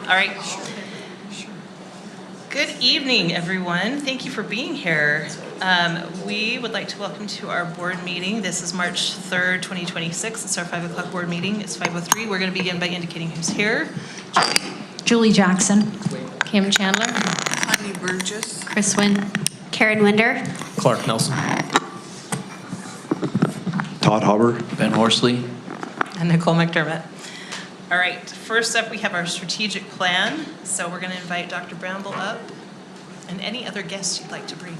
All right. Good evening, everyone. Thank you for being here. We would like to welcome to our board meeting. This is March 3rd, 2026. It's our 5 o'clock board meeting. It's 5:03. We're going to begin by indicating who's here. Julie Jackson. Kim Chandler. Connie Burgess. Chris Wynn. Karen Winder. Clark Nelson. Todd Hubbard. Ben Horsley. And Nicole McDermott. All right, first up we have our strategic plan. So we're going to invite Dr. Bramble up and any other guests you'd like to bring.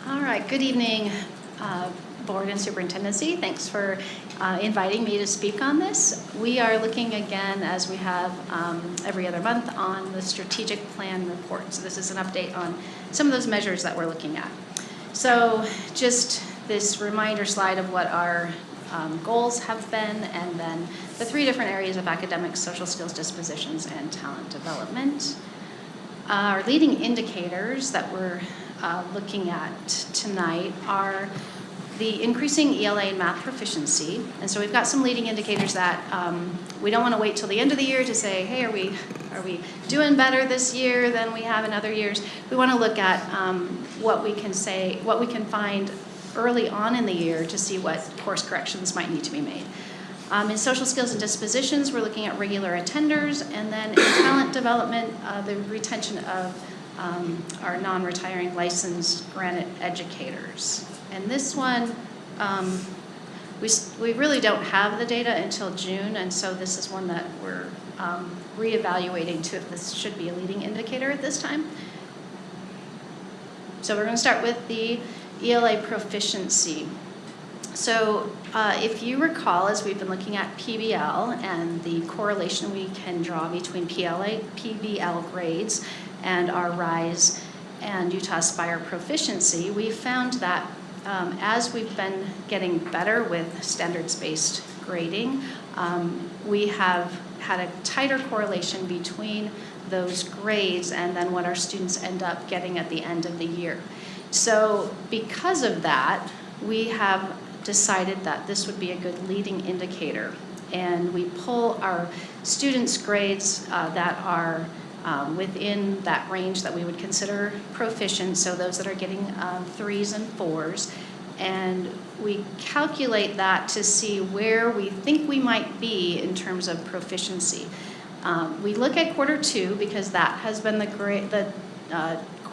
All right, good evening, Board and Superintendency. Thanks for inviting me to speak on this. We are looking again, as we have every other month, on the strategic plan report. So this is an update on some of those measures that we're looking at. So just this reminder slide of what our goals have been, and then the 3 different areas of academics, social skills, dispositions, and talent development. Our leading indicators that we're looking at tonight are the increasing ELA and math proficiency. And so we've got some leading indicators that we don't want to wait till the end of the year to say, hey, are we doing better this year than we have in other years? We want to look at what we can find early on in the year to see what course corrections might need to be made. In social skills and dispositions, we're looking at regular attenders, and then in talent development, the retention of our non-retiring licensed granted educators. And this one, we really don't have the data until June, and so this is one that we're reevaluating to if this should be a leading indicator at this time. So we're going to start with the ELA proficiency. So if you recall, as we've been looking at PBL and the correlation we can draw between PBL grades and our RISE and Utah Aspire proficiency, we found that as we've been getting better with standards-based grading, we have had a tighter correlation between those grades and then what our students end up getting at the end of the year. So because of that, we have decided that this would be a good leading indicator. And we pull our students' grades that are within that range that we would consider proficient, so those that are getting 3s and 4s, and we calculate that to see where we think we might be in terms of proficiency. We look at quarter 2 because that has been the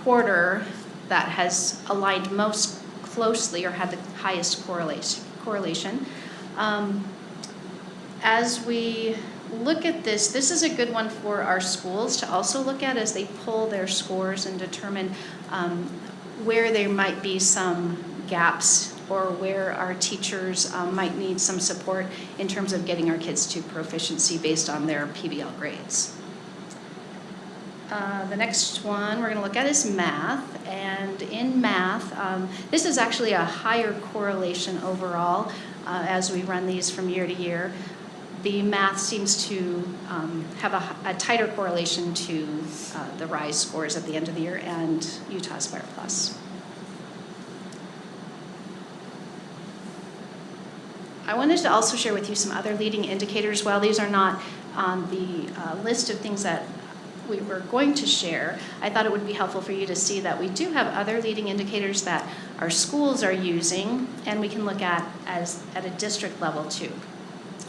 quarter that has aligned most closely or had the highest correlation. As we look at this is a good one for our schools to also look at as they pull their scores and determine where there might be some gaps or where our teachers might need some support in terms of getting our kids to proficiency based on their PBL grades. The next one we're going to look at is math, and in math, this is actually a higher correlation overall as we run these from year to year. The math seems to have a tighter correlation to the RISE scores at the end of the year and Utah Aspire Plus. I wanted to also share with you some other leading indicators. While these are not on the list of things that we were going to share, I thought it would be helpful for you to see that we do have other leading indicators that our schools are using and we can look at at a district level too.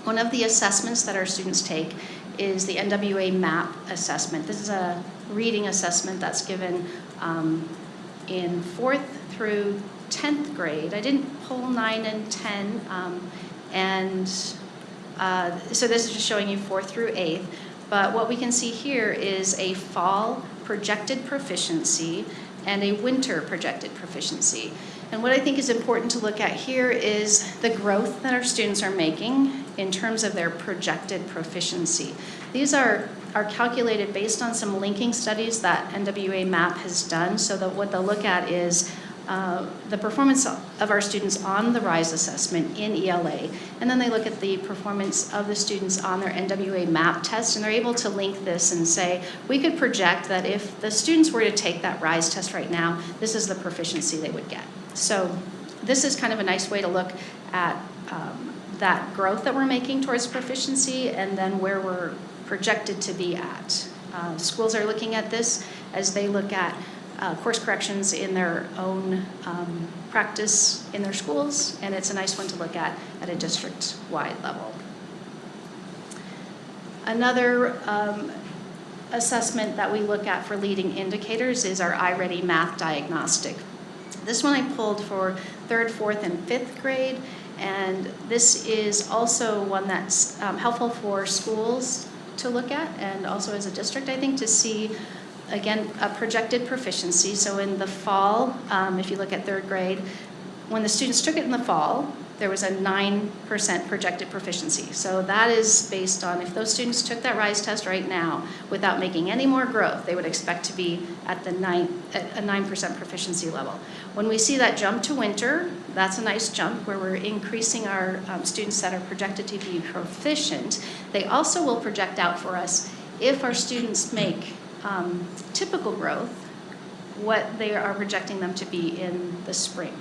One of the assessments that our students take is the NWA MAP assessment. This is a reading assessment that's given in 4th through 10th grade. I didn't pull 9 and 10, so this is just showing you 4th through 8th. But what we can see here is a fall projected proficiency and a winter projected proficiency. And what I think is important to look at here is the growth that our students are making in terms of their projected proficiency. These are calculated based on some linking studies that NWA MAP has done, so that what they'll look at is the performance of our students on the RISE assessment in ELA, and then they look at the performance of the students on their NWA MAP test, and they're able to link this and say, we could project that if the students were to take that RISE test right now, this is the proficiency they would get. So this is kind of a nice way to look at that growth that we're making towards proficiency and then where we're projected to be at. Schools are looking at this as they look at course corrections in their own practice in their schools, and it's a nice one to look at a district-wide level. Another assessment that we look at for leading indicators is our iReady Math Diagnostic. This one I pulled for 3rd, 4th, and 5th grade, and this is also one that's helpful for schools to look at, and also as a district, I think, to see, again, a projected proficiency. So in the fall, if you look at 3rd grade, when the students took it in the fall, there was a 9% projected proficiency. So that is based on if those students took that RISE test right now without making any more growth, they would expect to be at a 9% proficiency level. When we see that jump to winter, that's a nice jump where we're increasing our students that are projected to be proficient. They also will project out for us if our students make typical growth, what they are projecting them to be in the spring.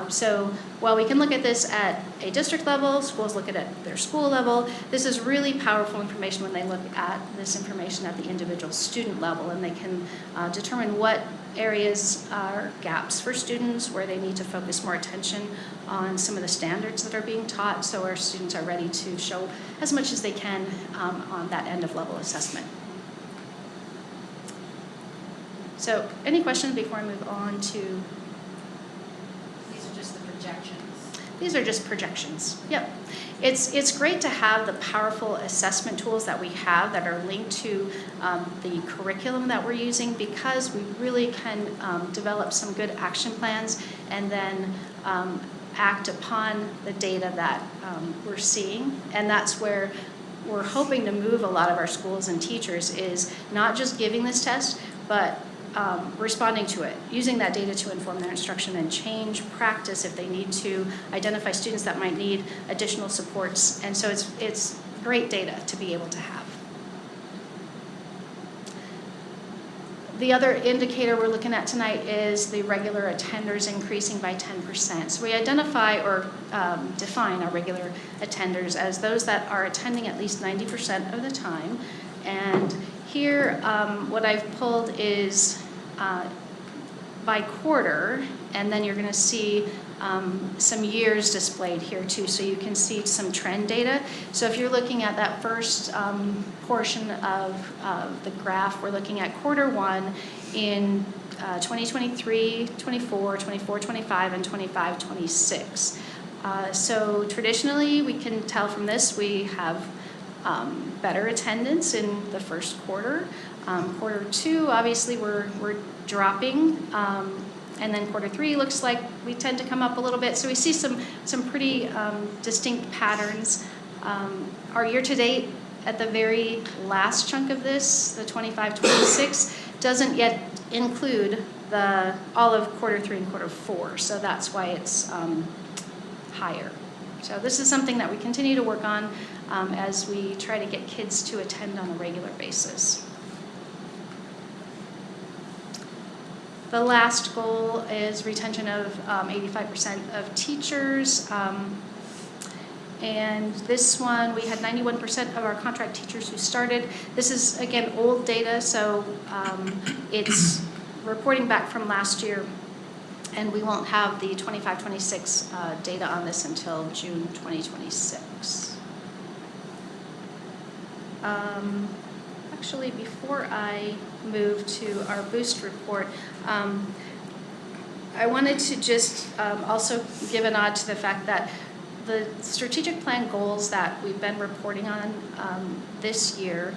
So while we can look at this at a district level, schools look at it at their school level, this is really powerful information when they look at this information at the individual student level, and they can determine what areas are gaps for students, where they need to focus more attention on some of the standards that are being taught, so our students are ready to show as much as they can on that end of level assessment. So any questions before I move on to? These are just the projections. These are just projections. Yep. It's great to have the powerful assessment tools that we have that are linked to the curriculum that we're using, because we really can develop some good action plans and then act upon the data that we're seeing. And that's where we're hoping to move a lot of our schools and teachers, is not just giving this test, but responding to it, using that data to inform their instruction and change practice if they need to, identify students that might need additional supports. And so it's great data to be able to have. The other indicator we're looking at tonight is the regular attenders increasing by 10%. So we identify or define our regular attenders as those that are attending at least 90% of the time. And here, what I've pulled is by quarter, and then you're going to see some years displayed here too, so you can see some trend data. So if you're looking at that first portion of the graph, we're looking at quarter 1 in 2023, 24, 24, 25, and 25, 26. So traditionally, we can tell from this we have better attendance in the first quarter. Quarter 2, obviously, we're dropping, and then quarter 3 looks like we tend to come up a little bit. So we see some pretty distinct patterns. Our year-to-date at the very last chunk of this, the 25-26, doesn't yet include all of quarter 3 and quarter 4. So that's why it's higher. So this is something that we continue to work on as we try to get kids to attend on a regular basis. The last goal is retention of 85% of teachers. And this one, we had 91% of our contract teachers who started. This is, again, old data, so it's reporting back from last year. And we won't have the 25-26 data on this until June 2026. Actually, before I move to our boost report, I wanted to just also give a nod to the fact that the strategic plan goals that we've been reporting on this year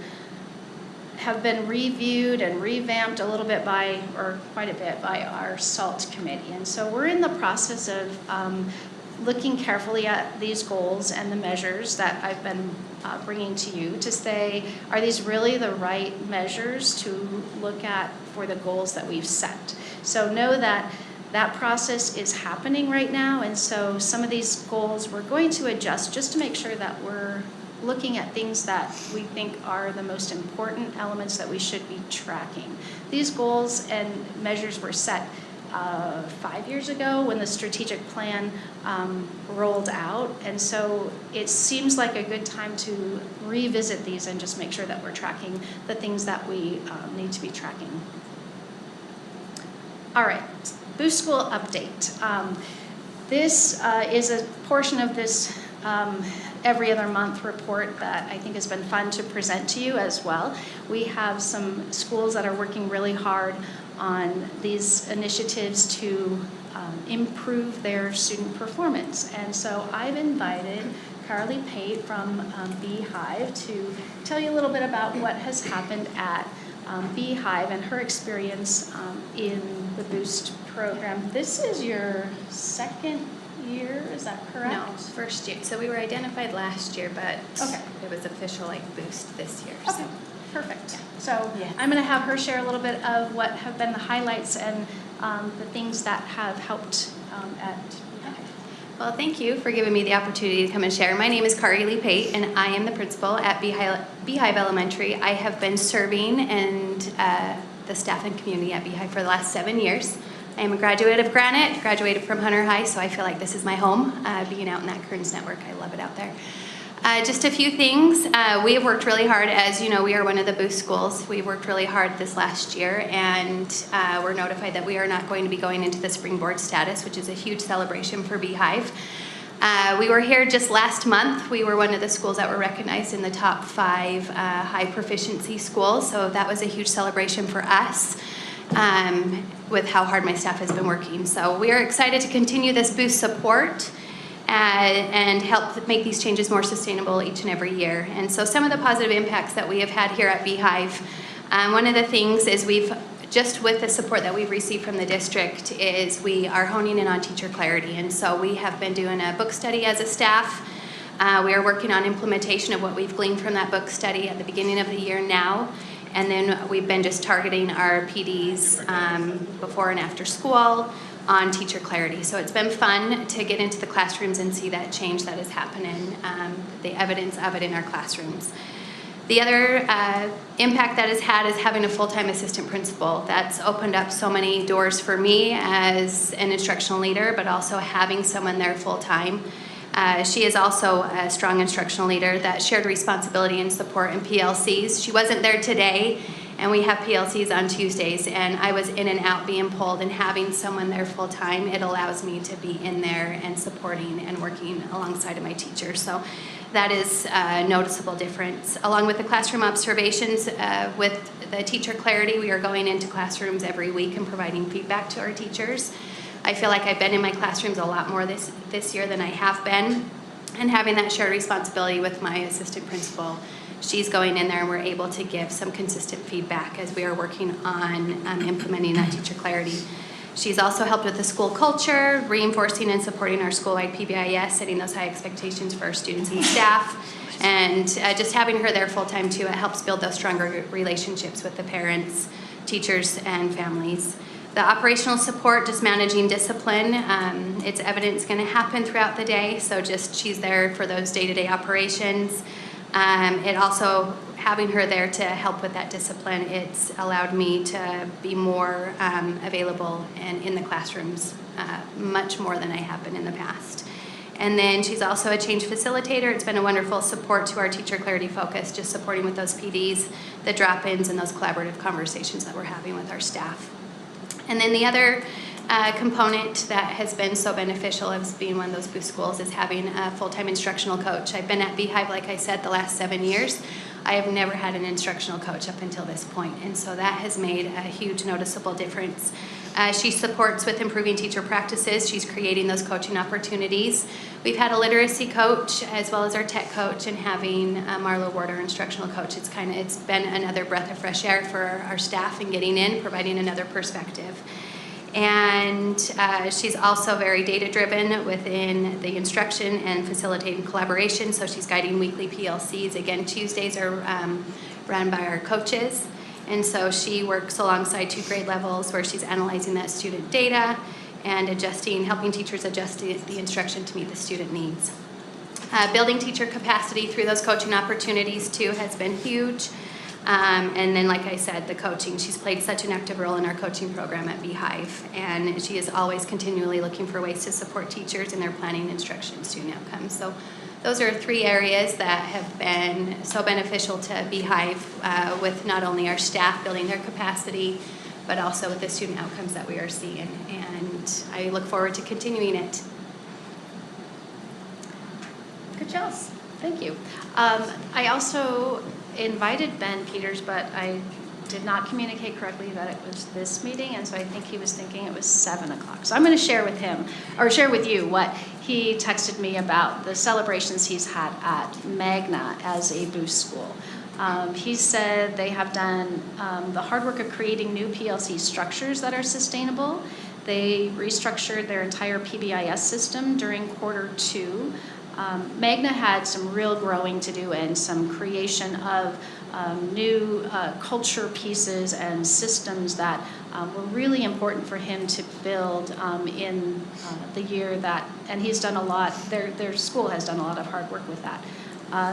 have been reviewed and revamped a little bit quite a bit by our SALT committee. And so we're in the process of looking carefully at these goals and the measures that I've been bringing to you to say, are these really the right measures to look at for the goals that we've set? So know that That process is happening right now, and so some of these goals we're going to adjust just to make sure that we're looking at things that we think are the most important elements that we should be tracking. These goals and measures were set 5 years ago when the strategic plan rolled out, and so it seems like a good time to revisit these and just make sure that we're tracking the things that we need to be tracking. All right, Boost School update. This is a portion of this every other month report that I think has been fun to present to you as well. We have some schools that are working really hard on these initiatives to improve their student performance. And so I've invited Carly Pate from Beehive to tell you a little bit about what has happened at Beehive and her experience in the Boost program. This is your second year, is that correct? No, first year. So we were identified last year, but Okay. it was official Boost this year. Okay, perfect. So I'm going to have her share a little bit of what have been the highlights and the things that have helped at Beehive. Well, thank you for giving me the opportunity to come and share. My name is Carly Pate, and I am the principal at Beehive Elementary. I have been serving and the staff and community at Beehive for the last 7 years. I am a graduate of Granite, graduated from Hunter High, so I feel like this is my home, being out in that Kearns network. I love it out there. Just a few things. We have worked really hard. As you know, we are one of the Boost schools. We've worked really hard this last year, and we're notified that we are not going to be going into the springboard status, which is a huge celebration for Beehive. We were here just last month. We were one of the schools that were recognized in the top 5 high proficiency schools, so that was a huge celebration for us. With how hard my staff has been working. So we are excited to continue this Boost support and help make these changes more sustainable each and every year. And so some of the positive impacts that we have had here at Beehive, one of the things is just with the support that we've received from the district is we are honing in on teacher clarity. And so we have been doing a book study as a staff. We are working on implementation of what we've gleaned from that book study at the beginning of the year now. And then we've been just targeting our PDs before and after school on teacher clarity. So it's been fun to get into the classrooms and see that change that is happening, the evidence of it in our classrooms. The other impact that it's had is having a full-time assistant principal. That's opened up so many doors for me as an instructional leader, but also having someone there full-time. She is also a strong instructional leader that shared responsibility and support in PLCs. She wasn't there today, and we have PLCs on Tuesdays, and I was in and out being pulled, and having someone there full time, it allows me to be in there and supporting and working alongside of my teachers. So that is a noticeable difference. Along with the classroom observations, with the teacher clarity, we are going into classrooms every week and providing feedback to our teachers. I feel like I've been in my classrooms a lot more this year than I have been, and having that shared responsibility with my assistant principal. She's going in there and we're able to give some consistent feedback as we are working on implementing that teacher clarity. She's also helped with the school culture, reinforcing and supporting our school-wide PBIS, setting those high expectations for our students and staff, and just having her there full-time too, it helps build those stronger relationships with the parents, teachers, and families. The operational support, just managing discipline, it's evident it's going to happen throughout the day, so just she's there for those day-to-day operations. It also, having her there to help with that discipline, it's allowed me to be more available and in the classrooms, much more than I have been in the past. And then she's also a change facilitator. It's been a wonderful support to our teacher clarity focus, just supporting with those PDs, the drop-ins, and those collaborative conversations that we're having with our staff. And then the other component that has been so beneficial as being one of those Boost schools is having a full-time instructional coach. I've been at Beehive, like I said, the last 7 years. I have never had an instructional coach up until this point, and so that has made a huge noticeable difference. She supports with improving teacher practices. She's creating those coaching opportunities. We've had a literacy coach as well as our tech coach, and having Marlo Ward, our instructional coach, it's been another breath of fresh air for our staff and getting in, providing another perspective. And she's also very data-driven within the instruction and facilitating collaboration, so she's guiding weekly PLCs. Again, Tuesdays are run by our coaches, and so she works alongside 2 grade levels where she's analyzing that student data and helping teachers adjust the instruction to meet the student needs. Building teacher capacity through those coaching opportunities too has been huge. And then, like I said, the coaching. She's played such an active role in our coaching program at Beehive, and she is always continually looking for ways to support teachers in their planning, instruction, student outcomes. So those are 3 areas that have been so beneficial to Beehive with not only our staff building their capacity, but also with the student outcomes that we are seeing. And I look forward to continuing it. Good job. Thank you. I also invited Ben Peters, but I did not communicate correctly that it was this meeting, and so I think he was thinking it was 7 o'clock. So I'm going to share with him, or share with you, what he texted me about the celebrations he's had at Magna as a Boost school. He said they have done the hard work of creating new PLC structures that are sustainable. They restructured their entire PBIS system during Q2. Magna had some real growing to do and some creation of new culture pieces and systems that were really important for him to build in the year that, and he's done a lot, their school has done a lot of hard work with that.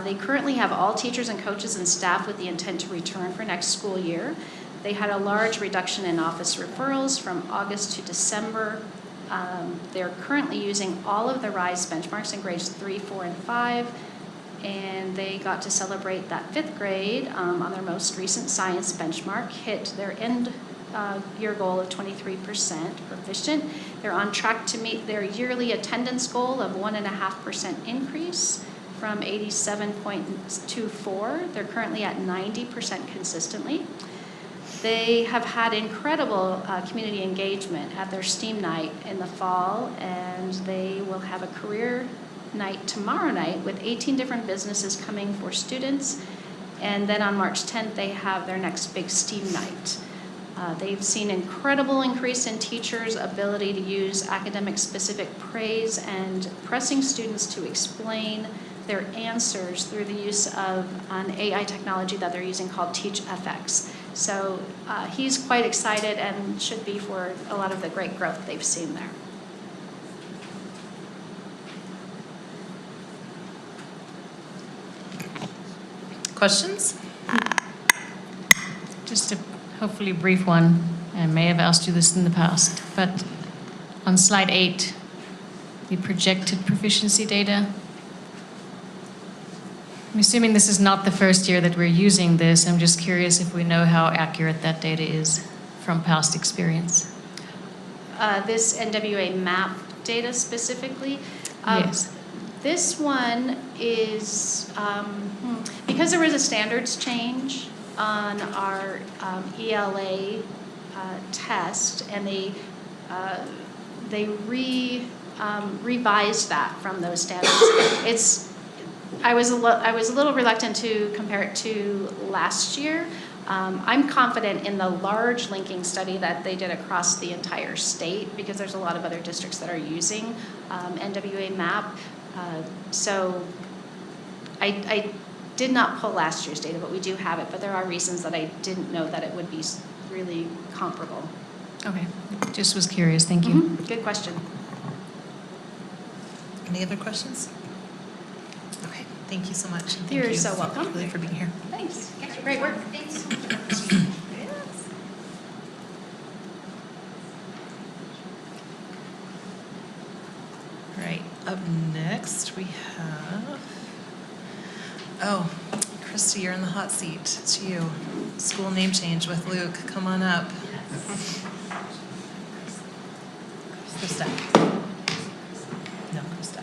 They currently have all teachers and coaches and staff with the intent to return for next school year. They had a large reduction in office referrals from August to December. They're currently using all of the RISE benchmarks in grades 3, 4, and 5, and they got to celebrate that 5th grade on their most recent science benchmark, hit their end year goal of 23% proficient. They're on track to meet their yearly attendance goal of 1.5% increase from 87.24. They're currently at 90% consistently. They have had incredible community engagement at their STEAM night in the fall, and they will have a career night tomorrow night with 18 different businesses coming for students. And then on March 10th, they have their next big STEAM night. They've seen incredible increase in teachers' ability to use academic-specific praise and pressing students to explain their answers through the use of an AI technology that they're using called TeachFX. So he's quite excited and should be for a lot of the great growth they've seen there. Questions? Just a hopefully brief one. I may have asked you this in the past, but on slide 8, the projected proficiency data. I'm assuming this is not the first year that we're using this. I'm just curious if we know how accurate that data is from past experience. This NWA MAP data specifically. Yes. This one is, because there was a standards change on our ELA test, and they revised that from those standards. I was a little reluctant to compare it to last year. I'm confident in the large linking study that they did across the entire state, because there's a lot of other districts that are using NWA MAP. So I did not pull last year's data, but we do have it. But there are reasons that I didn't know that it would be really comparable. Okay, just was curious. Thank you. Mm-hmm. Good question. Any other questions? Okay, thank you so much. And thank You're you so welcome. really for being here. Thanks. Great work. Thanks. All right, up next we have, oh, Krista, you're in the hot seat. It's you. School name change with Luke. Come on up. Krista. No, Krista.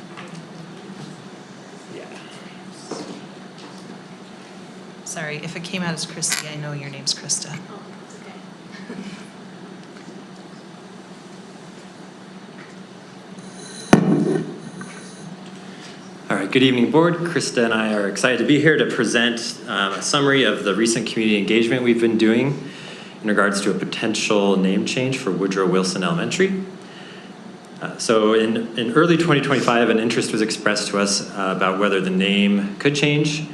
Sorry, if it came out as Christy, I know your name's Krista. All right, good evening, board. Krista and I are excited to be here to present a summary of the recent community engagement we've been doing in regards to a potential name change for Woodrow Wilson Elementary. So in early 2025, an interest was expressed to us about whether the name could change.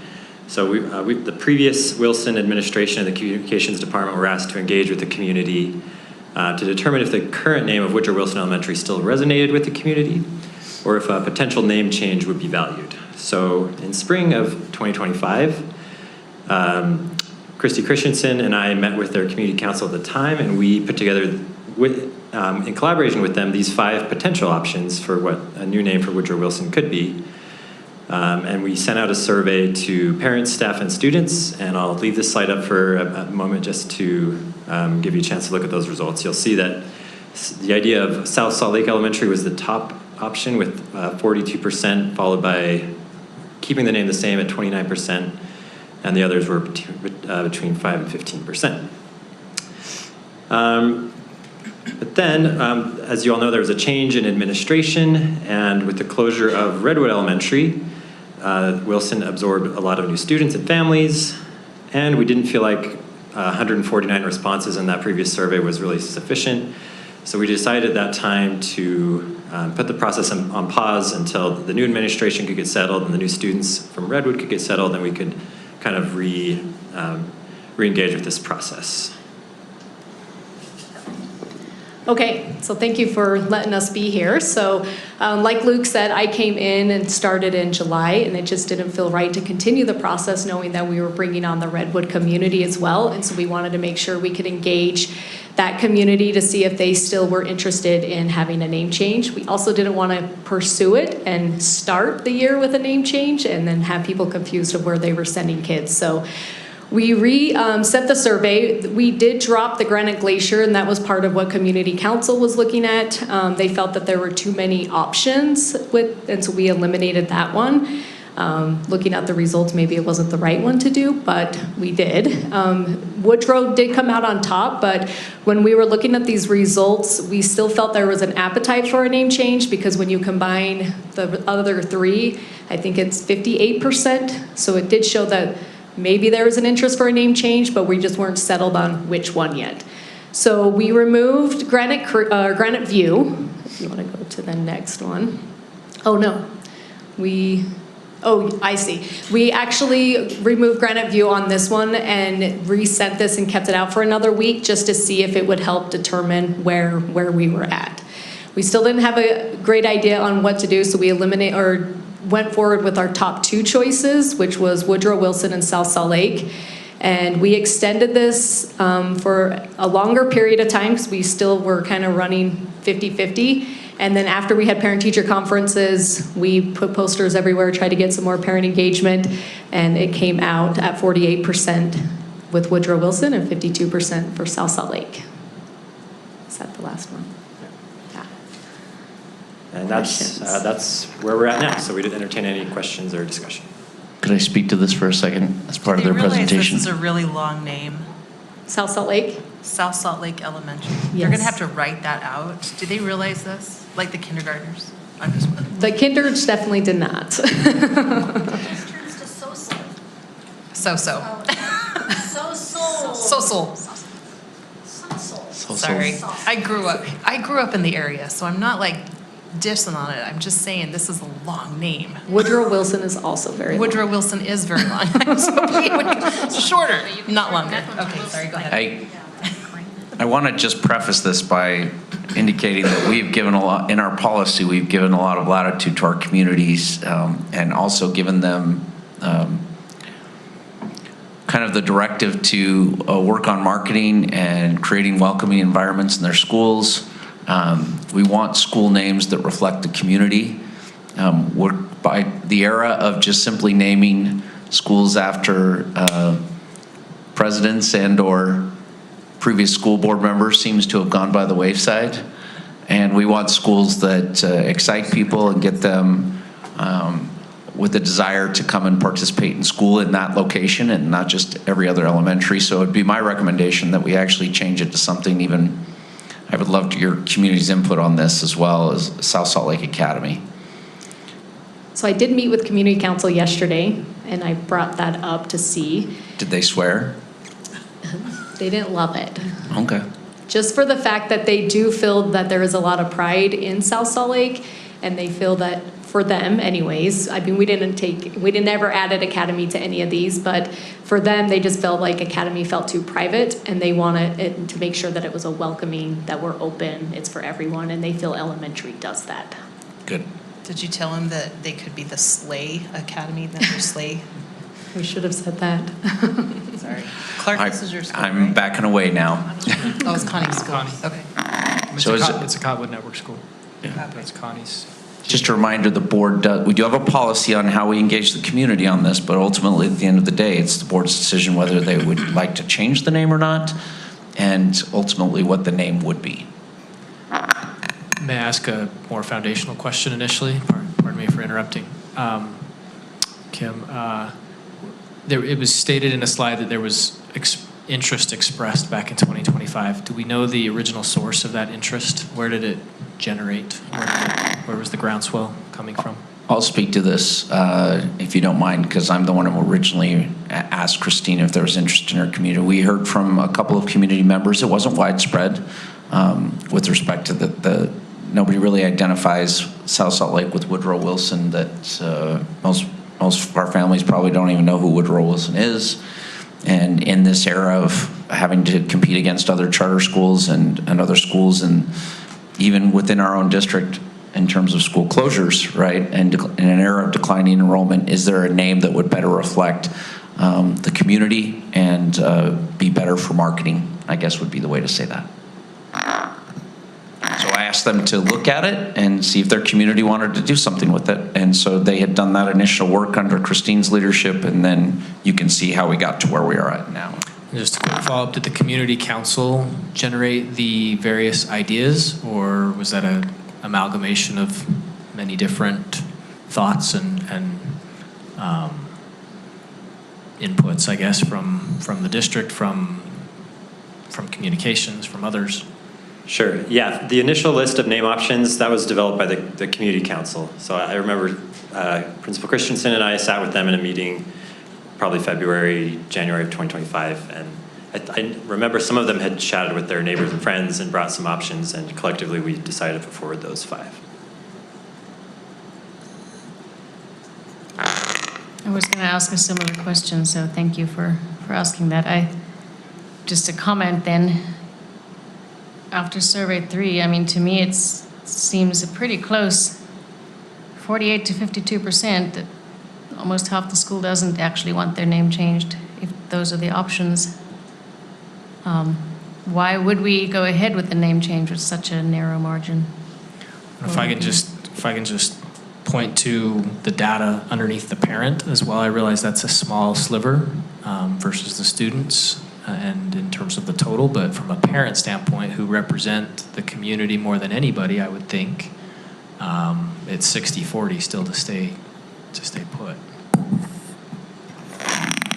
So the previous Wilson administration and the communications department were asked to engage with the community to determine if the current name of Woodrow Wilson Elementary still resonated with the community or if a potential name change would be valued. So in spring of 2025, Christy Christensen and I met with their community council at the time, and we put together, in collaboration with them, these 5 potential options for what a new name for Woodrow Wilson could be. And we sent out a survey to parents, staff, and students, and I'll leave this slide up for a moment just to give you a chance to look at those results. You'll see that the idea of South Salt Lake Elementary was the top option with 42%, followed by keeping the name the same at 29%, and the others were between 5 and 15%. But then, as you all know, there was a change in administration, and with the closure of Redwood Elementary, Wilson absorbed a lot of new students and families, and we didn't feel like 149 responses in that previous survey was really sufficient. So we decided at that time to put the process on pause until the new administration could get settled and the new students from Redwood could get settled, and we could kind of re-engage with this process. Okay, so thank you for letting us be here. So like Luke said, I came in and started in July, and it just didn't feel right to continue the process knowing that we were bringing on the Redwood community as well. And so we wanted to make sure we could engage that community to see if they still were interested in having a name change. We also didn't want to pursue it and start the year with a name change and then have people confused of where they were sending kids. So we set the survey. We did drop the Granite Glacier, and that was part of what Community Council was looking at. They felt that there were too many options, and so we eliminated that one. Looking at the results, maybe it wasn't the right one to do, but we did. Woodrow did come out on top, but when we were looking at these results, we still felt there was an appetite for a name change, because when you combine the other 3, I think it's 58%. So it did show that maybe there was an interest for a name change, but we just weren't settled on which one yet. So we removed Granite View. If you want to go to the next one. Oh, no. I see. We actually removed Granite View on this one and resent this and kept it out for another week just to see if it would help determine where we were at. We still didn't have a great idea on what to do, so we went forward with our top 2 choices, which was Woodrow Wilson and South Salt Lake. And we extended this for a longer period of time because we still were kind of running 50-50. And then after we had parent-teacher conferences, we put posters everywhere, tried to get some more parent engagement, and it came out at 48% with Woodrow Wilson and 52% for South Salt Lake. Is that the last one? Yeah. And that's where we're at now. So we didn't entertain any questions or discussion. Could I speak to this for a second as part of their presentation? This is a really long name. South Salt Lake? South Salt Lake Elementary. Yes. They're going to have to write that out. Do they realize this? Like the kindergartners? I'm just wondering. The kinders definitely did not. It just turns to so-so. So-so. So-so. So-so. So-so. Sorry. I grew up in the area, so I'm not like dissing on it. I'm just saying this is a long name. Woodrow Wilson is also very long. Woodrow Wilson is very long. I was hoping it would be shorter, not longer. Okay, sorry, go ahead. I want to just preface this by indicating that we've given a lot, in our policy, we've given a lot of latitude to our communities and also given them kind of the directive to work on marketing and creating welcoming environments in their schools. We want school names that reflect the community. We're by the era of just simply naming schools after presidents and or previous school board members seems to have gone by the wayside. And we want schools that excite people and get them with a desire to come and participate in school in that location and not just every other elementary. So it'd be my recommendation that we actually change it to something even, I would love your community's input on this as well, as South Salt Lake Academy. So I did meet with Community Council yesterday, and I brought that up to see. Did they swear? They didn't love it. Okay. Just for the fact that they do feel that there is a lot of pride in South Salt Lake, and they feel that for them anyways. I mean, we didn't ever added Academy to any of these, but for them, they just felt like Academy felt too private, and they wanted it to make sure that it was a welcoming, that we're open, it's for everyone, and they feel elementary does that. Good. Did you tell them that they could be the Slay Academy, that they're Slay? We should have said that. Sorry. Clark, this is your school, I'm right? backing away now. Oh, it's Connie's school. Connie. Okay. So is it- It's a Cottonwood Network School. Yeah. That's Connie's. Just a reminder, the board, we do have a policy on how we engage the community on this, but ultimately, at the end of the day, it's the board's decision whether they would like to change the name or not, and ultimately what the name would be. May I ask a more foundational question initially? Pardon me for interrupting. Kim, it was stated in a slide that there was interest expressed back in 2025. Do we know the original source of that interest? Where did it generate? Where was the groundswell coming from? I'll speak to this, if you don't mind, because I'm the one who originally asked Christine if there was interest in her community. We heard from a couple of community members. It wasn't widespread with respect to the nobody really identifies South Salt Lake with Woodrow Wilson. That most of our families probably don't even know who Woodrow Wilson is. And in this era of having to compete against other charter schools and other schools, and even within our own district in terms of school closures, right, and in an era of declining enrollment, is there a name that would better reflect the community and be better for marketing, I guess would be the way to say that. So I asked them to look at it and see if their community wanted to do something with it. And so they had done that initial work under Christine's leadership, and then you can see how we got to where we are at now. Just a quick follow-up, did the community council generate the various ideas, or was that an amalgamation of many different thoughts and inputs, I guess, from the district, from communications, from others? Sure. Yeah, the initial list of name options, that was developed by the community council. So I remember Principal Christensen and I sat with them in a meeting probably January of 2025. And I remember some of them had chatted with their neighbors and friends and brought some options, and collectively we decided to put forward those 5. I was going to ask a similar question, so thank you for asking that. Just a comment then. After survey 3, I mean, to me, it seems a pretty close 48 to 52% that almost half the school doesn't actually want their name changed, if those are the options. Why would we go ahead with the name change with such a narrow margin? If I can just point to the data underneath the parent as well. I realize that's a small sliver versus the students and in terms of the total, but from a parent standpoint who represent the community more than anybody, I would think it's 60-40 still to stay put.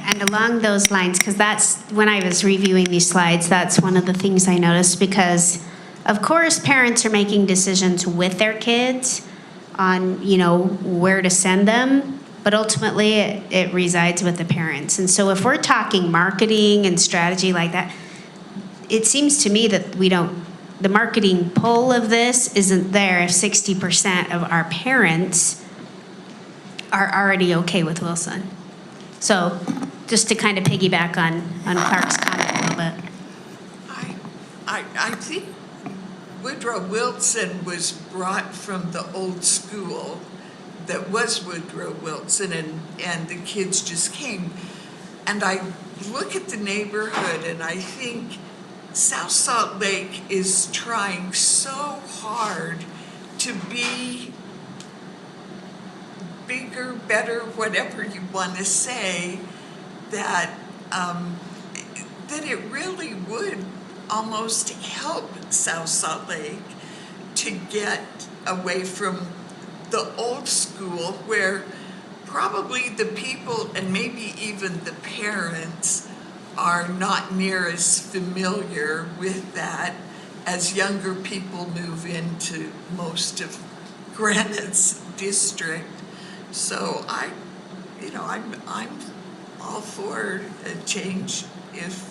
And along those lines, because that's when I was reviewing these slides, that's one of the things I noticed, because of course parents are making decisions with their kids on, you know, where to send them, but ultimately it resides with the parents. And so if we're talking marketing and strategy like that, it seems to me that the marketing pull of this isn't there if 60% of our parents are already okay with Wilson. So just to kind of piggyback on Clark's comment a little bit. I think Woodrow Wilson was brought from the old school that was Woodrow Wilson, and the kids just came. And I look at the neighborhood and I think South Salt Lake is trying so hard to be bigger, better, whatever you want to say, that it really would almost help South Salt Lake to get away from the old school, where probably the people and maybe even the parents are not near as familiar with that as younger people move into most of Granite's district. So I'm all for a change if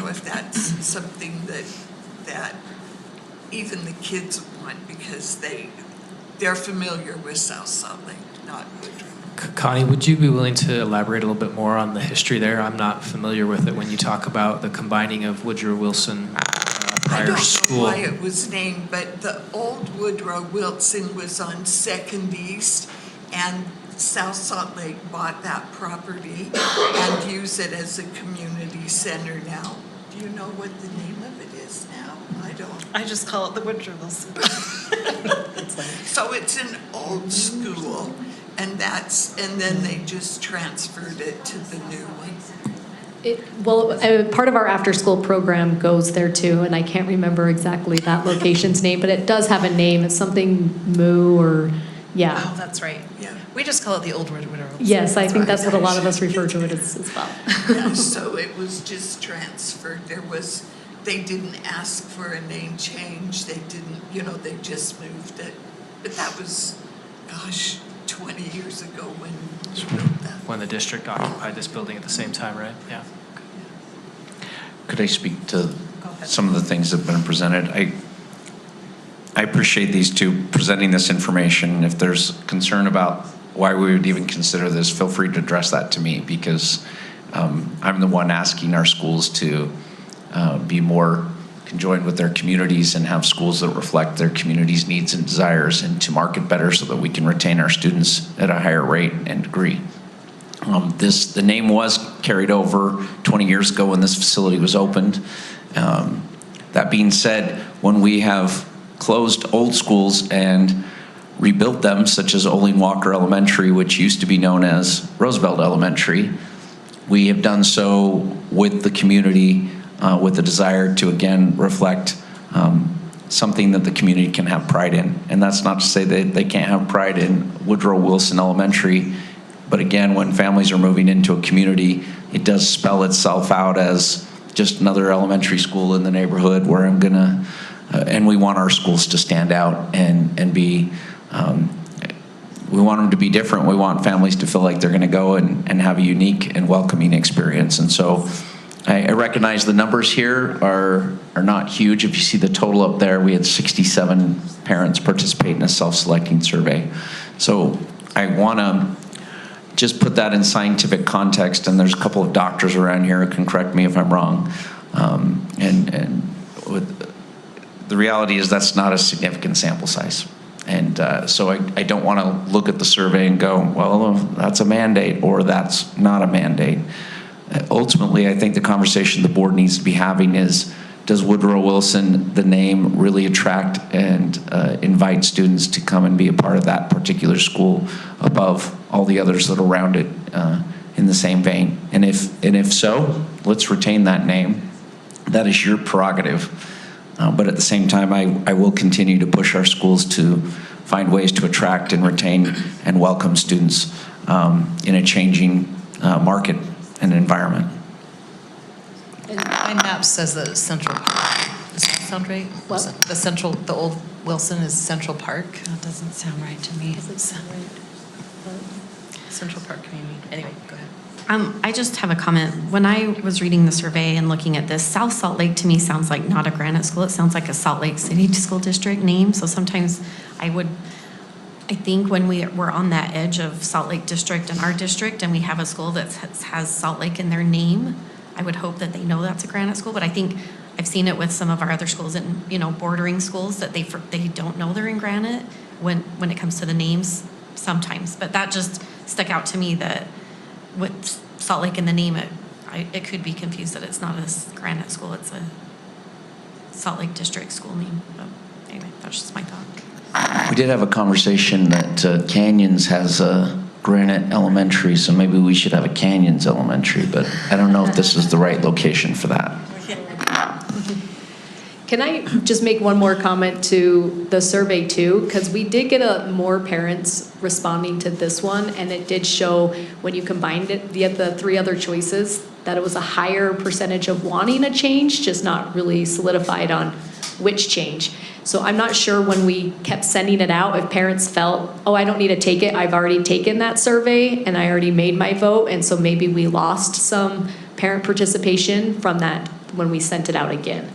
if that's something that even the kids want, because they're familiar with South Salt Lake, not Woodrow. Connie, would you be willing to elaborate a little bit more on the history there? I'm not familiar with it when you talk about the combining of Woodrow Wilson I prior don't school. know why it was named, but the old Woodrow Wilson was on 2nd East, and South Salt Lake bought that property and use it as a community center now. Do you know what the name of it is now? I don't. I just call it the Woodrow Wilson. So it's an old school, and then they just transferred it to the new one. Part of our after-school program goes there too, and I can't remember exactly that location's name, but it does have a name. It's something Moo or, yeah. Oh, that's right. Yeah. We just call it the old Woodrow Wilson. Yes, I think right. that's what a lot of us refer to it as well. Yeah, so it was just transferred. They didn't ask for a name change. They didn't, they just moved it. But that was, 20 years ago when we built that. When the district occupied this building at the same time, right? Yeah. Could I speak to some of the things that have been presented? I appreciate these two presenting this information. If there's concern about why we would even consider this, feel free to address that to me, because I'm the one asking our schools to be more conjoined with their communities and have schools that reflect their community's needs and desires, and to market better so that we can retain our students at a higher rate and degree. The name was carried over 20 years ago when this facility was opened. That being said, when we have closed old schools and rebuilt them, such as Olin Walker Elementary, which used to be known as Roosevelt Elementary, we have done so with the community, with a desire to again reflect something that the community can have pride in. And that's not to say that they can't have pride in Woodrow Wilson Elementary, but again, when families are moving into a community, it does spell itself out as just another elementary school in the neighborhood where I'm gonna, and we want our schools to stand out and be, we want them to be different. We want families to feel like they're gonna go and have a unique and welcoming experience. And so I recognize the numbers here are not huge. If you see the total up there, we had 67 parents participate in a self-selecting survey. So I wanna just put that in scientific context, and there's a couple of doctors around here who can correct me if I'm wrong. The reality is that's not a significant sample size. And so I don't want to look at the survey and go, well, that's a mandate or that's not a mandate. Ultimately, I think the conversation the board needs to be having is, does Woodrow Wilson, the name, really attract and invite students to come and be a part of that particular school above all the others that are around it in the same vein? And if so, let's retain that name. That is your prerogative. But at the same time, I will continue to push our schools to find ways to attract and retain and welcome students in a changing market and environment. My map says that it's Central Park. Does that sound right? What? The old Wilson is Central Park. That doesn't sound right to me. Does it sound right? Central Park Community. Anyway, go ahead. I just have a comment. When I was reading the survey and looking at this, South Salt Lake to me sounds like not a Granite school. It sounds like a Salt Lake City School District name. So sometimes I think when we're on that edge of Salt Lake District and our district, and we have a school that has Salt Lake in their name, I would hope that they know that's a Granite school. But I think I've seen it with some of our other schools and bordering schools that they don't know they're in Granite when it comes to the names sometimes. But that just stuck out to me that with Salt Lake in the name, it could be confused that it's not a Granite school, it's a Salt Lake District school name. But anyway, that's just my thought. We did have a conversation that Canyons has a Granite Elementary, so maybe we should have a Canyons Elementary, but I don't know if this is the right location for that. Can I just make one more comment to the survey too? Because we did get more parents responding to this one, and it did show when you combined it, the three other choices, that it was a higher percentage of wanting a change, just not really solidified on which change. So I'm not sure when we kept sending it out if parents felt, oh, I don't need to take it, I've already taken that survey and I already made my vote, and so maybe we lost some parent participation from that when we sent it out again.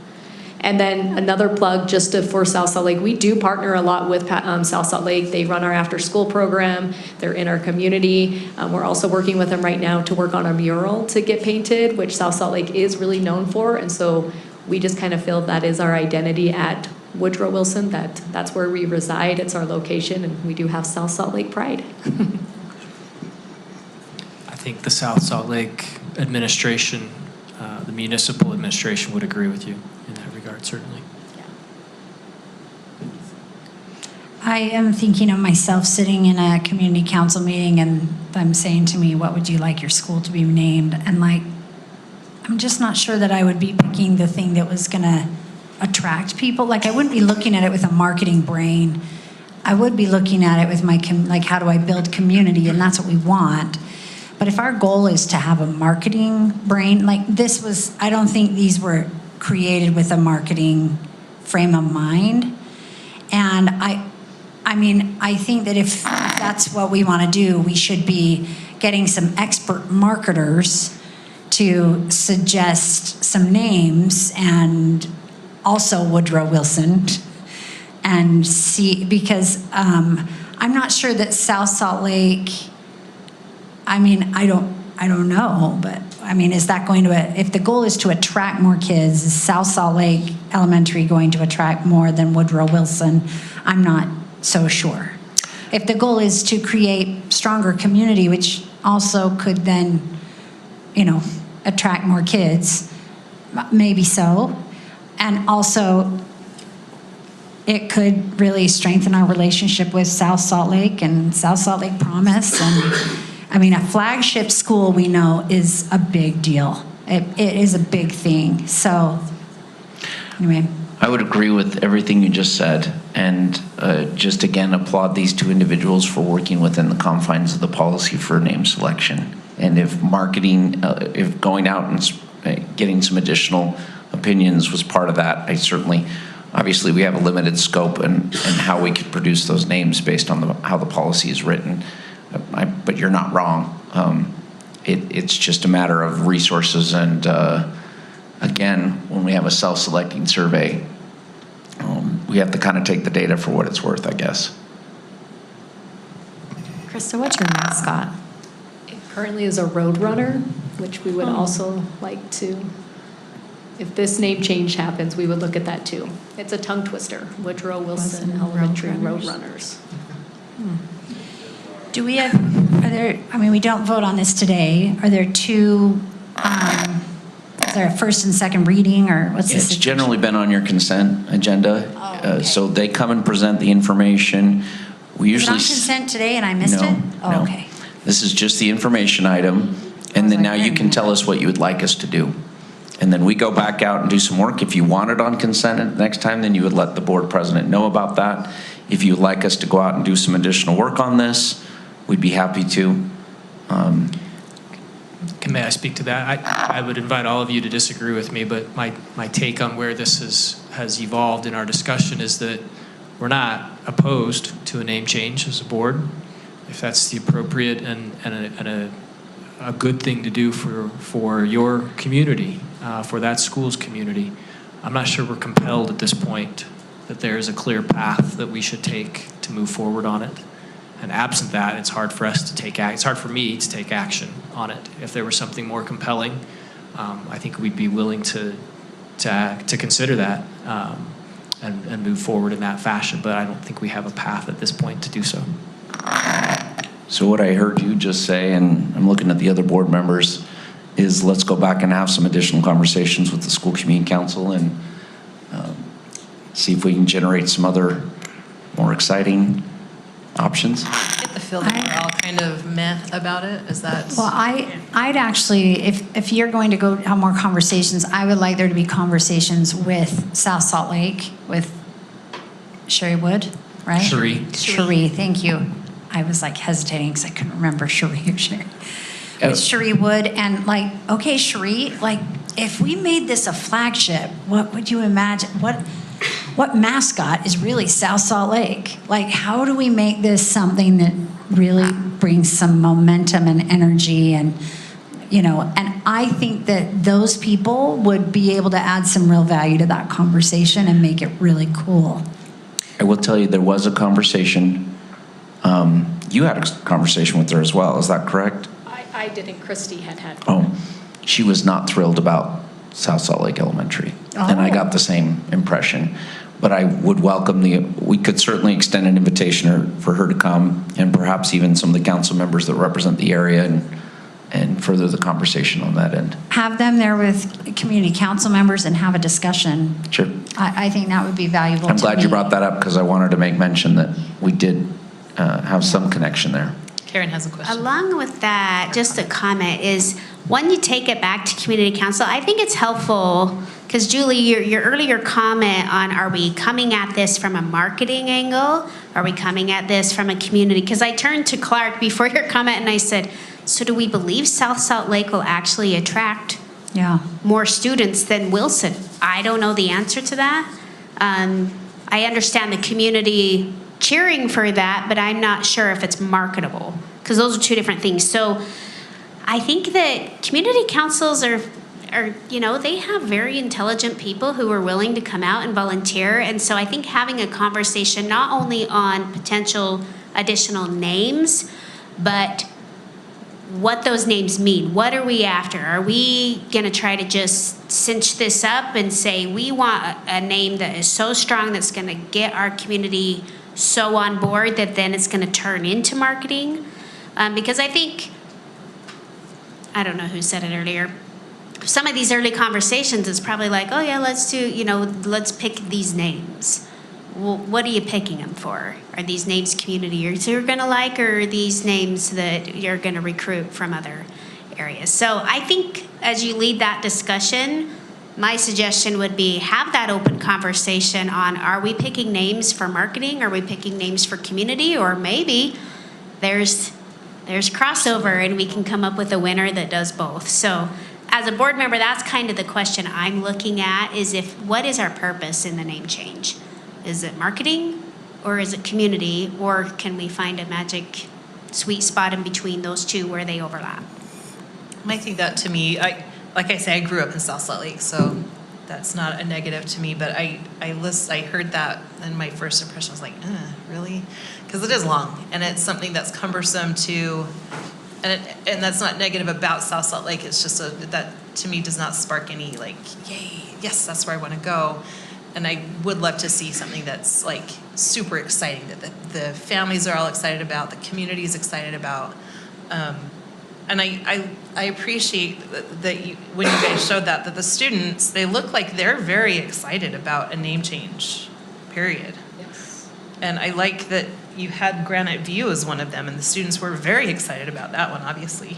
And then another plug just for South Salt Lake, we do partner a lot with South Salt Lake. They run our after-school program. They're in our community. We're also working with them right now to work on a mural to get painted, which South Salt Lake is really known for. And so we just kind of feel that is our identity at Woodrow Wilson, that's where we reside. It's our location, and we do have South Salt Lake pride. I think the South Salt Lake administration, the municipal administration would agree with you in that regard, certainly. I am thinking of myself sitting in a community council meeting and them saying to me, what would you like your school to be named? And like, I'm just not sure that I would be picking the thing that was going to attract people. Like, I wouldn't be looking at it with a marketing brain. I would be looking at it with my, like, how do I build community? And that's what we want. But if our goal is to have a marketing brain, like this was, I don't think these were created with a marketing frame of mind. And I mean, I think that if that's what we want to do, we should be getting some expert marketers to suggest some names, and also Woodrow Wilson, and see, because I'm not sure that South Salt Lake, I mean, I don't know, but I mean, is that going to, if the goal is to attract more kids, is South Salt Lake Elementary going to attract more than Woodrow Wilson? I'm not so sure. If the goal is to create stronger community, which also could then, you know, attract more kids, maybe so. And also, it could really strengthen our relationship with South Salt Lake and South Salt Lake Promise. And I mean, a flagship school, we know, is a big deal. It is a big thing. So anyway. I would agree with everything you just said, and just again applaud these two individuals for working within the confines of the policy for name selection. And if marketing, if going out and getting some additional opinions was part of that, I certainly, obviously we have a limited scope and how we could produce those names based on how the policy is written. But you're not wrong. It's just a matter of resources, and again, when we have a self-selecting survey, we have to kind of take the data for what it's worth, I guess. Krista, what's your mascot? It currently is a Roadrunner, which we would also like to, if this name change happens, we would look at that too. It's a tongue twister, Woodrow Wilson Elementary Roadrunners. Do we have, are there, I mean, we don't vote on this today. Are there two, is there a first and second reading, or what's this? It's generally been on your consent agenda. Okay. So they come and present the information. We Is it usually on consent today and I missed No, it? Oh, no. okay. This is just the information item, and then now you can tell us what you would like us to do. And then we go back out and do some work. If you want it on consent next time, then you would let the board president know about that. If you'd like us to go out and do some additional work on this, we'd be happy to. May I speak to that? I would invite all of you to disagree with me, but my take on where this has evolved in our discussion is that we're not opposed to a name change as a board, if that's the appropriate and a good thing to do for your community, for that school's community. I'm not sure we're compelled at this point that there is a clear path that we should take to move forward on it. And absent that, it's hard for us to take it's hard for me to take action on it. If there was something more compelling, I think we'd be willing to consider that and move forward in that fashion. But I don't think we have a path at this point to do so. So what I heard you just say, and I'm looking at the other board members, is let's go back and have some additional conversations with the school community council and see if we can generate some other more exciting options. I get the feel that we're all kind of meh about it. Is that? Well, I'd actually, if you're going to go have more conversations, I would like there to be conversations with South Salt Lake, with Sherry Wood, right? Sherry, thank you. I was like hesitating because I couldn't remember Sherry or Sherry. With Sherry Wood, and like, okay, Sherry, like if we made this a flagship, what would you imagine? What mascot is really South Salt Lake? Like, how do we make this something that really brings some momentum and energy? And you know, and I think that those people would be able to add some real value to that conversation and make it really cool. I will tell you, there was a conversation. You had a conversation with her as well, is that correct? I didn't, Christy had. Oh, she was not thrilled about South Salt Lake Elementary. And I got the same impression. But I would welcome we could certainly extend an invitation for her to come, and perhaps even some of the council members that represent the area, and further the conversation on that end. Have them there with community council members and have a discussion. Sure. I think that would be valuable I'm to glad me. you brought that up, because I wanted to make mention that we did have some connection there. Karen has a question. Along with that, just a comment is, when you take it back to community council, I think it's helpful, because Julie, your earlier comment on, are we coming at this from a marketing angle? Are we coming at this from a community? Because I turned to Clark before your comment and I said, so do we believe South Salt Lake will actually attract more students than Wilson? I don't know the answer to that. I understand the community cheering for that, but I'm not sure if it's marketable, because those are two different things. So I think that community councils are, you know, they have very intelligent people who are willing to come out and volunteer. And so I think having a conversation not only on potential additional names, but what those names mean. What are we after? Are we going to try to just cinch this up and say we want a name that is so strong that's going to get our community so on board that then it's going to turn into marketing? Because I think, I don't know who said it earlier, some of these early conversations, it's probably like, oh yeah, let's do, you know, let's pick these names. Well, what are you picking them for? Are these names community you're going to like, or are these names that you're going to recruit from other areas? So I think as you lead that discussion, my suggestion would be have that open conversation on, are we picking names for marketing? Are we picking names for community? Or maybe there's crossover and we can come up with a winner that does both. So as a board member, that's kind of the question I'm looking at, is what is our purpose in the name change? Is it marketing, or is it community, or can we find a magic sweet spot in between those two where they overlap? I think that, to me, like I say, I grew up in South Salt Lake, so that's not a negative to me, but I heard that, and my first impression was like, really? Because it is long, and it's something that's cumbersome to, and that's not negative about South Salt Lake, it's just that to me does not spark any like, yay, yes, that's where I want to go. And I would love to see something that's like super exciting, that the families are all excited about, the community is excited about. And I appreciate that when you guys showed that the students, they look like they're very excited about a name change, period. Yes. And I like that you had Granite View as one of them, and the students were very excited about that one, obviously.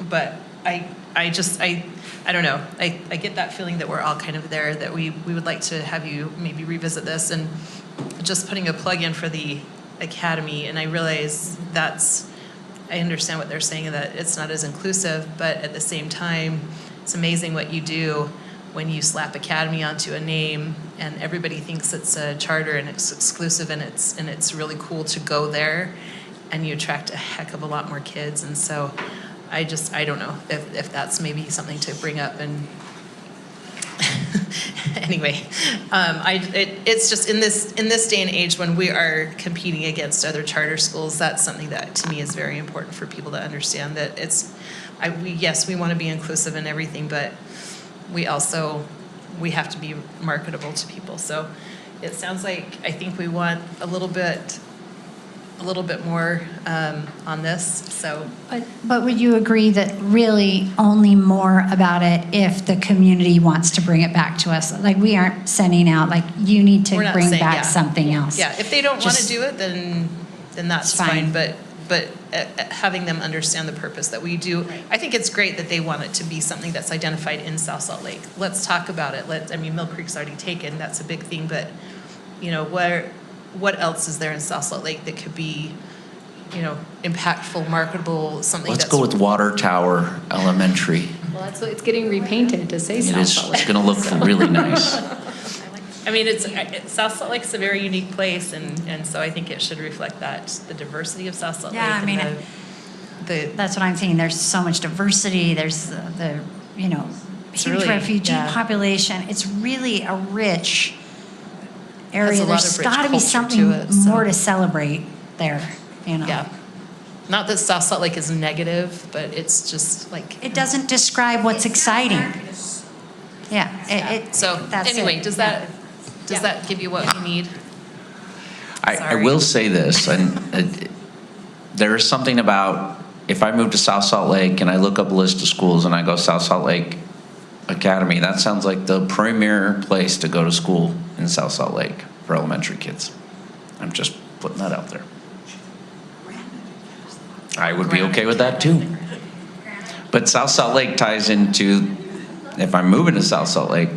But I don't know. I get that feeling that we're all kind of there, that we would like to have you maybe revisit this, and just putting a plug in for the academy. And I realize I understand what they're saying, that it's not as inclusive, but at the same time, it's amazing what you do when you slap academy onto a name and everybody thinks it's a charter and it's exclusive and it's really cool to go there, and you attract a heck of a lot more kids. And so I don't know if that's maybe something to bring up. And anyway, it's just in this day and age when we are competing against other charter schools, that's something that to me is very important for people to understand, that yes, we want to be inclusive in everything, but we have to be marketable to people. So it sounds like I think we want a little bit more on this. So, but would you agree that really only more about it if the community wants to bring it back to us? Like, we aren't sending out like, you need to we're not bring saying, back something else. Yeah, if they don't want to do it, then that's fine. But having them understand the purpose that we do, I think it's great that they want it to be something that's identified in South Salt Lake. Let's talk about it. Mill Creek's already taken, that's a big thing, but you know, what else is there in South Salt Lake that could be, you know, impactful, marketable, something Let's go with Water Tower Elementary. Well, it's getting repainted to say It South is, Salt Lake. it's going to look really nice. I mean, South Salt Lake's a very unique place, and so I think it should reflect that, the diversity of South Salt Lake. Yeah, I mean, That's what I'm saying. There's so much diversity. There's the It's huge really- refugee yeah. population. It's really a rich Has area. a lot There's of rich got to be culture something to it, so- more to celebrate there, Yeah. Not that South Salt Lake is negative, but it's just like. It doesn't describe what's exciting. Yeah. So that's anyway, it. does that give you what you need? I Sorry. will say this, and there is something about, if I move to South Salt Lake and I look up a list of schools and I go South Salt Lake Academy, that sounds like the premier place to go to school in South Salt Lake for elementary kids. I'm just putting that out there. I would be okay with that too. But South Salt Lake ties into, if I'm moving to South Salt Lake,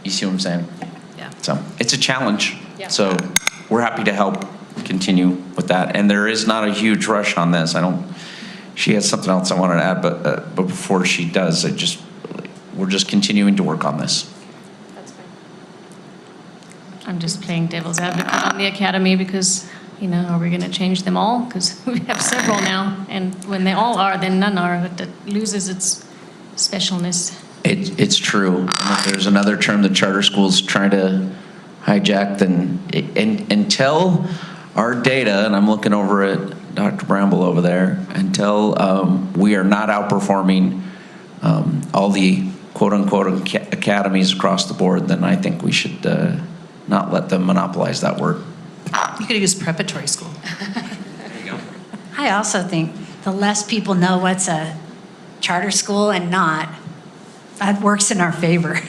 you see what I'm saying? Yeah. So it's a challenge. Yeah. So we're happy to help continue with that. And there is not a huge rush on this. She has something else I wanted to add, but before she does, we're just continuing to work on this. That's fine. I'm just playing devil's advocate on the academy because, are we going to change them all? Because we have several now, and when they all are, then none are. It loses its specialness. It's true. And if there's another term the charter schools try to hijack, then until our data, and I'm looking over at Dr. Bramble over there, until we are not outperforming all the quote-unquote academies across the board, then I think we should not let them monopolize that word. You could use preparatory school. I also think the less people know what's a charter school and not, that works in our favor.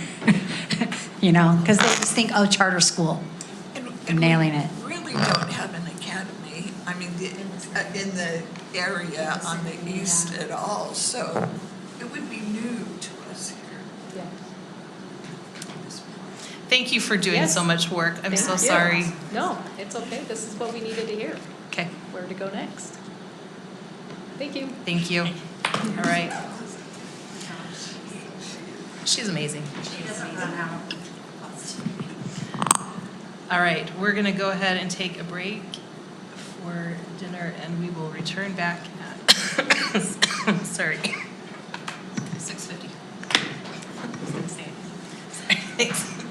Because they just think, oh, charter school. And Nailing it. we really don't have an academy, I mean, in the area on the east at all, so it would be new to us here. Yeah. Thank you for doing Yes. so much work. I'm so Thank you. sorry. No, it's okay. This is what we needed to hear. Okay, Where to go next. Thank you. thank you. All right. She's amazing. All right, we're going to go ahead and take a break for dinner, and we will return back at, sorry, 6:50. Sorry, thanks.